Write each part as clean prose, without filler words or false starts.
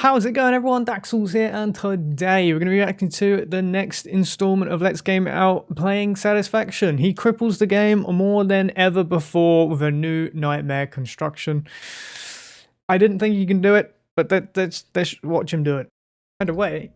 how's it going everyone? Daxellz here, and today we're going to be reacting to the next installment of Let's Game It Out, playing Satisfaction. He cripples the game more than ever before with a new nightmare construction. I didn't think you can do it, but let's watch him do it. By the way,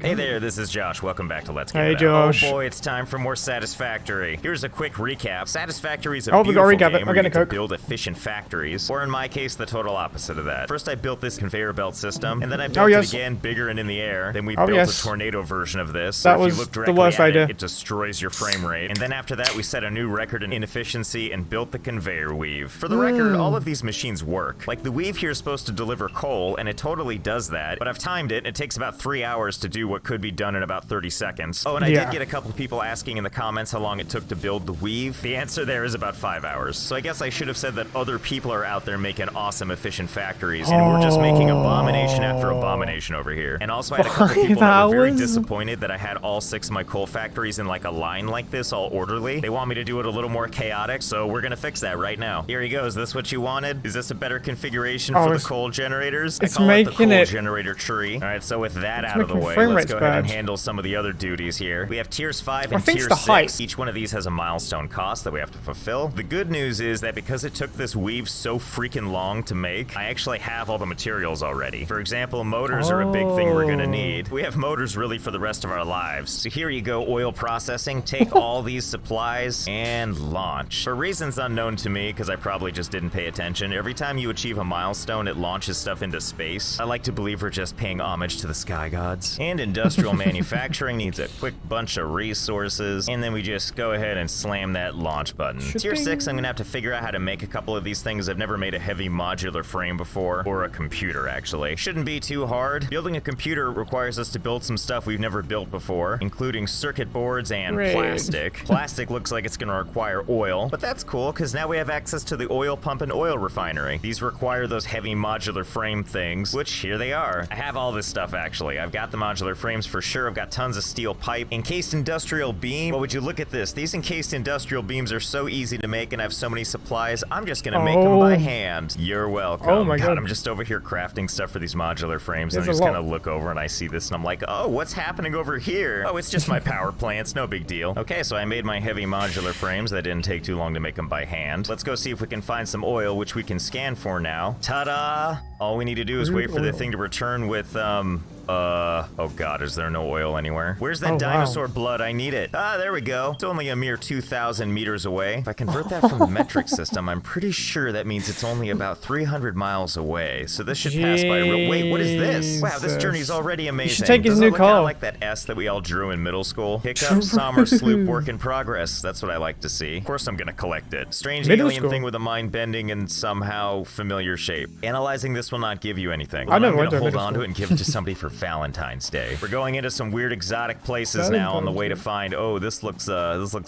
Hey there, this is Josh. Welcome back to Let's Game Hey, It Out. Josh. Oh boy, it's time for more Satisfactory. Here's a quick recap. Satisfactory is a beautiful game where you get to build efficient factories, or in my case, the total opposite of that. First, I built this conveyor belt system, and then I built it again, bigger and in the air. Then we built a tornado version of this. So if you look directly at it, it destroys your frame rate. And then after that, we set a new record in efficiency and built the conveyor weave. For the record, all of these machines work. Like, the weave here is supposed to deliver coal, and it totally does that, but I've timed it, and it takes about 3 hours to do what could be done in about 30 seconds. Oh, and I did get a couple people asking in the comments how long it took to build the weave. The answer there is about 5 hours. So I guess I should have said that other people are out there making awesome, efficient factories, and we're just making abomination after abomination over here. And also I had a couple people that were very disappointed that I had all 6 of my coal factories in like a line like this, all orderly. They want me to do it a little more chaotic, so we're gonna fix that right now. Here he goes. Is this what you wanted? Is this a better configuration for the coal generators? I call it the coal generator tree. All right, so with that out of the way, let's go ahead and handle some of the other duties here. We have tiers 5 and tier 6. Each one of these has a milestone cost that we have to fulfill. The good news is that because it took this weave so freaking long to make, I actually have all the materials already. For example, motors are a big thing we're gonna need. We have motors really for the rest of our lives. So here you go, oil processing. Take all these supplies and launch. For reasons unknown to me, because I probably just didn't pay attention, every time you achieve a milestone, it launches stuff into space. I like to believe we're just paying homage to the sky gods. And industrial manufacturing needs a quick bunch of resources, and then we just go ahead and slam that launch button. Tier 6, I'm gonna have to figure out how to make a couple of these things. I've never made a heavy modular frame before, or a computer actually. Shouldn't be too hard. Building a computer requires us to build some stuff we've never built before, including circuit boards and plastic. Plastic looks like it's gonna require oil, but that's cool because now we have access to the oil pump and oil refinery. These require those heavy modular frame things, which here they are. I have all this stuff actually. I've got the modular frames for sure. I've got tons of steel pipe. Encased industrial beam. Well, would you look at this? These encased industrial beams are so easy to make, and I have so many supplies. I'm just gonna make them by hand. You're welcome. Oh my God, I'm just over here crafting stuff for these modular frames, and I just kind of look over and I see this, and I'm like, oh, what's happening over here? Oh, it's just my power plants. No big deal. Okay, so I made my heavy modular frames. That didn't take too long to make them by hand. Let's go see if we can find some oil, which we can scan for now. Ta-da! All we need to do is wait for the thing to return with, oh God, is there no oil anywhere? Where's that dinosaur blood? I need it. Ah, there we go. It's only a mere 2,000 meters away. If I convert that from the metric system, I'm pretty sure that means it's only about 300 miles away. So this should pass by real. Wait, what is this? Wow, this journey's already amazing. You should take his new car. Like that S that we all drew in middle school. Hiccup, Sommer, Sloop, work in progress. That's what I like to see. Of course I'm gonna collect it. Strange alien thing with a mind-bending and somehow familiar shape. Analyzing this will not give you anything. I'm gonna hold on to it and give it to somebody for Valentine's Day. We're going into some weird exotic places now on the way to find, oh, this looks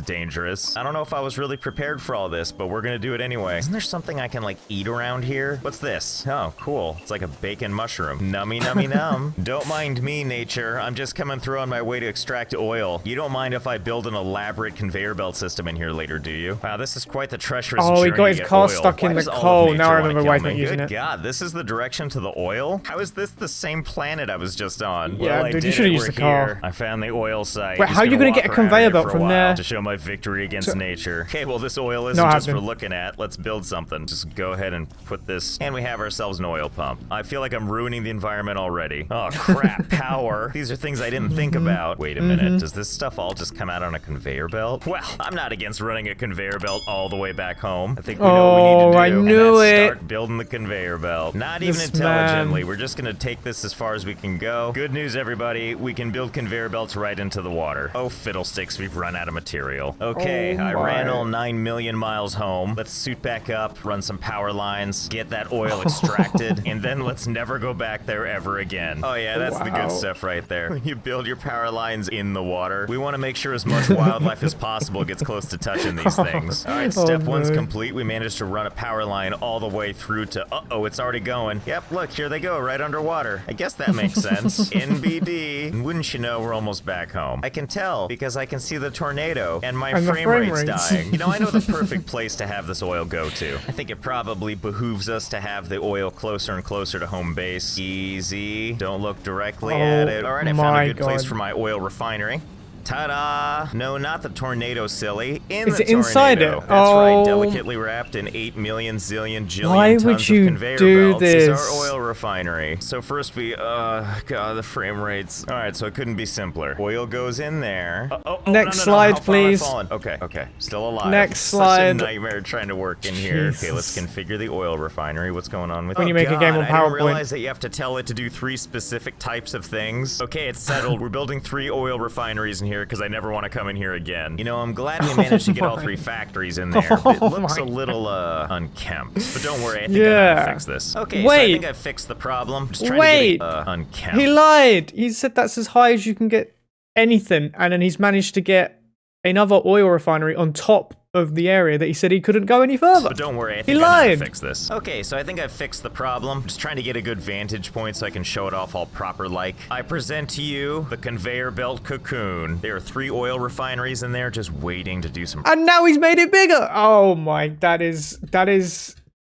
dangerous. I don't know if I was really prepared for all this, but we're gonna do it anyway. Isn't there something I can like eat around here? What's this? Oh, cool. It's like a bacon mushroom. Nummy, nummy, num. Don't mind me, nature. I'm just coming through on my way to extract oil. You don't mind if I build an elaborate conveyor belt system in here later, do you? Wow, this is quite the treacherous journey. Oh, he got his car stuck in the coal. Now I remember why he's not using it. Good God, this is the direction to the oil? How is this the same planet I was just on? Yeah, well, dude, you should have used the car. I found the oil site. Wait, how are you gonna get a conveyor belt from there? To show my victory against nature. Okay, well, this oil isn't just for looking at. Let's build something. Just go ahead and put this, and we have ourselves an oil pump. I feel like I'm ruining the environment already. Oh, crap. Power. These are things I didn't think about. Wait a minute. Does this stuff all just come out on a conveyor belt? Well, I'm not against running a conveyor belt all the way back home. I think we know what we need to do. I knew it. Start building the conveyor belt. Not even intelligently. We're just gonna take this as far as we can go. Good news, everybody. We can build conveyor belts right into the water. Oh, fiddlesticks, we've run out of material. Okay, I ran all 9 million miles home. Let's suit back up, run some power lines, get that oil extracted, and then let's never go back there ever again. Oh yeah, that's the good stuff right there. You build your power lines in the water. We want to make sure as much wildlife as possible gets close to touching these things. All right, step one's complete. We managed to run a power line all the way through to, uh-oh, it's already going. Yep, look, here they go, right underwater. I guess that makes sense. NBD. And wouldn't you know, we're almost back home. I can tell because I can see the tornado and my frame rate's dying. You know, I know the perfect place to have this oil go to. I think it probably behooves us to have the oil closer and closer to home base. Easy. Don't look directly at it. All right, I found a good place for my oil refinery. Ta-da! No, not the tornado, silly. Is it inside it? That's right, delicately wrapped in 8 million zillion jillion Why tons would you of conveyor do belts this? is our oil refinery. So first we, God, the frame rates. All right, so it couldn't be simpler. Oil goes in there. Next slide, please. Okay, still alive. Next slide. Such a nightmare trying to work in here. Okay, let's configure the oil refinery. What's going on with it? When you make a game on PowerPoint. I didn't realize that you have to tell it to do 3 specific types of things. Okay, it's settled. We're building 3 oil refineries in here because I never want to come in here again. You know, I'm glad we managed to get all 3 factories in there. It looks a little unkempt, but don't worry, I think I know how to fix this. Okay, so I think I fixed the problem. Just trying to get it unkempt. He lied. He said that's as high as you can get anything, and then he's managed to get another oil refinery on top of the area that he said he couldn't go any further. But don't worry, I think I know how to fix this. Okay, so I think I've fixed the problem. Just trying to get a good vantage point so I can show it off all proper-like. I present to you the conveyor belt cocoon. There are 3 oil refineries in there just waiting to do some... And now he's made it bigger! Oh my, that is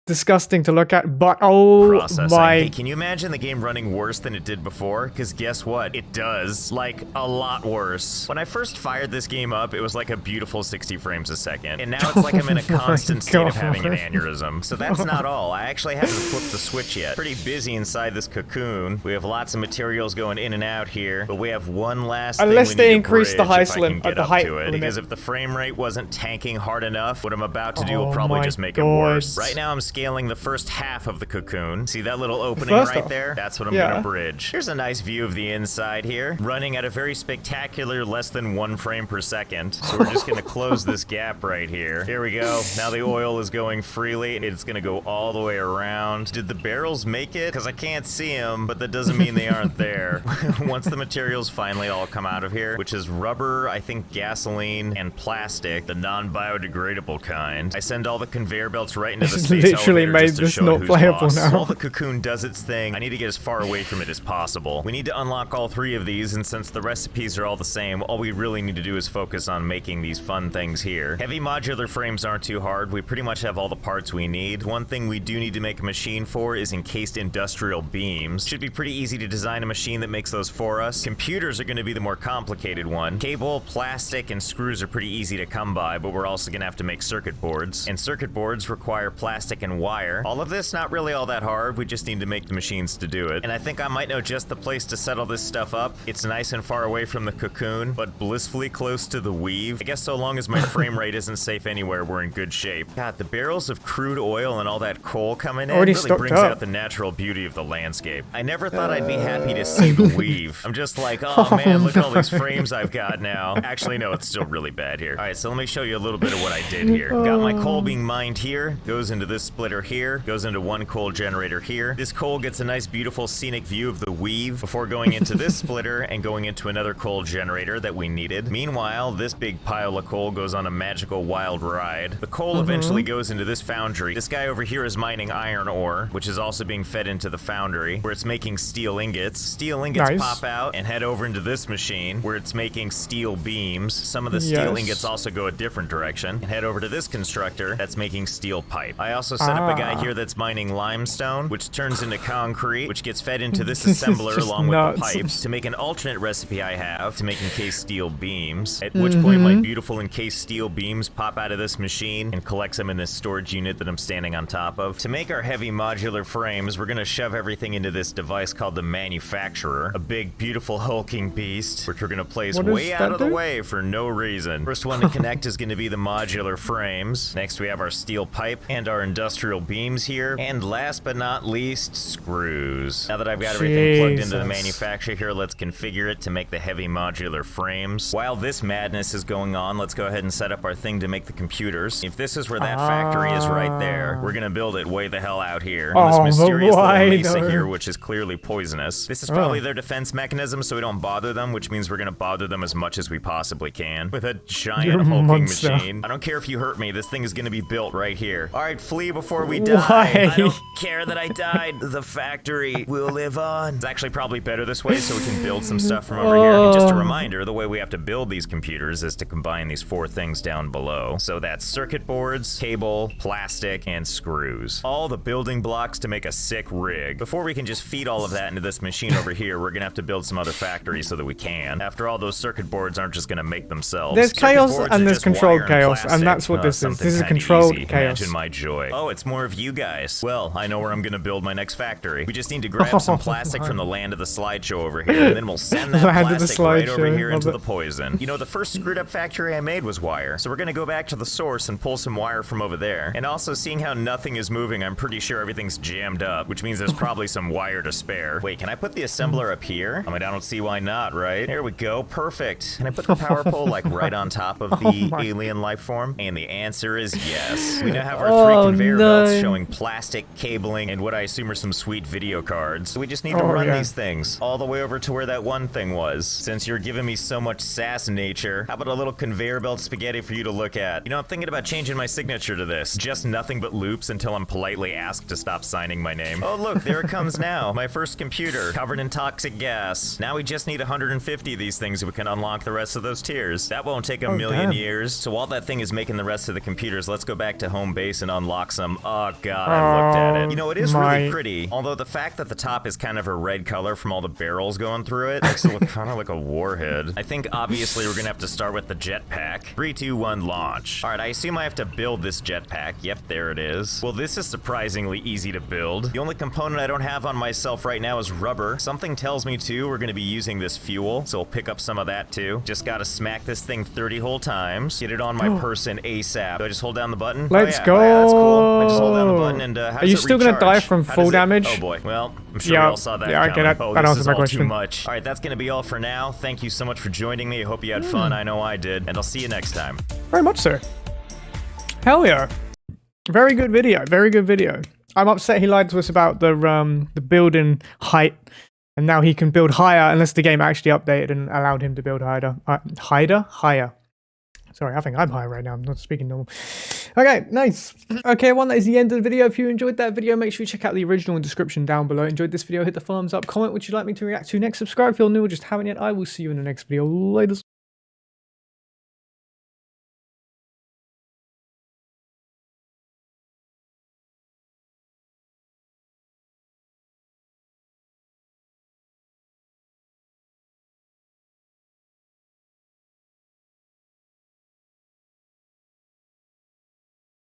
disgusting to look at, but Hey, can you imagine the game running worse than it did before? Because guess what? It does. Like, a lot worse. When I first fired this game up, it was like a beautiful 60 frames a second. And now it's like I'm in a constant state of having an aneurysm. So that's not all. I actually haven't flipped the switch yet. Pretty busy inside this cocoon. We have lots of materials going in and out here, but we have one last Unless thing they increase the height limit, because if the frame rate wasn't tanking hard enough, what I'm about to do will probably just make it worse. Right now I'm scaling the first half of the cocoon. See that little opening right there? That's what I'm gonna bridge. Here's a nice view of the inside here, running at a very spectacular less than 1 frame per second. So we're just gonna close this gap right here. Here we go. Now the oil is going freely. It's gonna go all the way around. Did the barrels make it? Because I can't see them, but that doesn't mean they aren't there. Once the materials finally all come out of here, which is rubber, I think gasoline, and plastic, the non-biodegradable kind, I send all the conveyor belts right into the space elevator just to show who's boss. While the cocoon does its thing, I need to get as far away from it as possible. We need to unlock all 3 of these, and since the recipes are all the same, all we really need to do is focus on making these fun things here. Heavy modular frames aren't too hard. We pretty much have all the parts we need. One thing we do need to make a machine for is encased industrial beams. Should be pretty easy to design a machine that makes those for us. Computers are going to be the more complicated one. Cable, plastic, and screws are pretty easy to come by, but we're also going to have to make circuit boards. And circuit boards require plastic and wire. All of this not really all that hard. We just need to make the machines to do it. And I think I might know just the place to settle this stuff up. It's nice and far away from the cocoon, but blissfully close to the weave. I guess so long as my frame rate isn't safe anywhere, we're in good shape. God, the barrels of crude oil and all that coal coming in really brings out the natural beauty of the landscape. I never thought I'd be happy to see the weave. I'm just like, oh man, look at all these frames I've got now. Actually, no, it's still really bad here. All right, so let me show you a little bit of what I did here. Got my coal being mined here, goes into this splitter here, goes into one coal generator here. This coal gets a nice, beautiful, scenic view of the weave before going into this splitter and going into another coal generator that we needed. Meanwhile, this big pile of coal goes on a magical wild ride. The coal eventually goes into this foundry. This guy over here is mining iron ore, which is also being fed into the foundry, where it's making steel ingots. Steel ingots pop out and head over into this machine, where it's making steel beams. Some of the steel ingots also go a different direction and head over to this constructor that's making steel pipe. I also set up a guy here that's mining limestone, which turns into concrete, which gets fed into this assembler along with the pipes to make an alternate recipe I have to make encased steel beams, at which point my beautiful encased steel beams pop out of this machine and collects them in this storage unit that I'm standing on top of. To make our heavy modular frames, we're gonna shove everything into this device called the manufacturer, a big, beautiful, hulking beast, which we're gonna place way out of the way for no reason. First one to connect is gonna be the modular frames. Next we have our steel pipe and our industrial beams here, and last but not least, screws. Now that I've got everything plugged into the manufacturer here, let's configure it to make the heavy modular frames. While this madness is going on, let's go ahead and set up our thing to make the computers. If this is where that factory is right there, we're gonna build it way the hell out here. On this mysterious little mesa here, which is clearly poisonous. This is probably their defense mechanism, so we don't bother them, which means we're gonna bother them as much as we possibly can with a giant hulking machine. I don't care if you hurt me, this thing is gonna be built right here. All right, Flea, before before we die. I don't care that I died. The factory will live on. It's actually probably better this way so we can build some stuff from over here. And just a reminder, the way we have to build these computers is to combine these 4 things down below. So that's circuit boards, cable, plastic, and screws. All the building blocks to make a sick rig. Before we can just feed all of that into this machine over here, we're gonna have to build some other factories so that we can. After all, those circuit boards aren't just gonna make themselves. There's chaos and there's controlled chaos, and that's what this is. This is controlled chaos. Imagine my joy. Oh, it's more of you guys. Well, I know where I'm gonna build my next factory. We just need to grab some plastic from the land of the slideshow over here, and then we'll send that plastic right over here into the poison. You know, the first screwed up factory I made was wire, so we're gonna go back to the source and pull some wire from over there. And also, seeing how nothing is moving, I'm pretty sure everything's jammed up, which means there's probably some wire to spare. Wait, can I put the assembler up here? I mean, I don't see why not, right? There we go, perfect. Can I put the power pole like right on top of the alien life form? And the answer is yes. We now have our 3 conveyor belts showing plastic, cabling, and what I assume are some sweet video cards. So we just need to run these things all the way over to where that one thing was. Since you're giving me so much sass nature, how about a little conveyor belt spaghetti for you to look at? You know, I'm thinking about changing my signature to this. Just nothing but loops until I'm politely asked to stop signing my name. Oh look, there it comes now. My first computer, covered in toxic gas. Now we just need 150 of these things so we can unlock the rest of those tiers. That won't take a million years. So while that thing is making the rest of the computers, let's go back to home base and unlock some. Oh god, I looked at it. You know, it is really pretty. Although the fact that the top is kind of a red color from all the barrels going through it makes it look kind of like a warhead. I think obviously we're gonna have to start with the jetpack. 3, 2, 1, launch. All right, I assume I have to build this jetpack. Yep, there it is. Well, this is surprisingly easy to build. The only component I don't have on myself right now is rubber. Something tells me too we're gonna be using this fuel, so we'll pick up some of that too. Just gotta smack this thing 30 whole times. Get it on my person ASAP. Do I just hold down the button? Let's go. Oh, yeah, that's cool. I just hold down the button and how Are you still gonna die from full damage? Oh boy. Well, I'm sure we all saw that coming. That answers my question. Too much. All right, that's gonna be all for now. Thank you so much for joining me. I hope you had fun. I know I did, and I'll see you next time. Very much so. Hell yeah. Very good video. Very good video. I'm upset he lied to us about the building height, and now he can build higher unless the game actually updated and allowed him to build higher. Higher. Sorry, I think I'm high right now. I'm not speaking normal. Okay, nice. Okay, everyone, that is the end of the video. If you enjoyed that video, make sure you check out the original in the description down below. Enjoyed this video, hit the thumbs up, comment what you'd like me to react to next, subscribe if you're new or just haven't yet. I will see you in the next video. Later.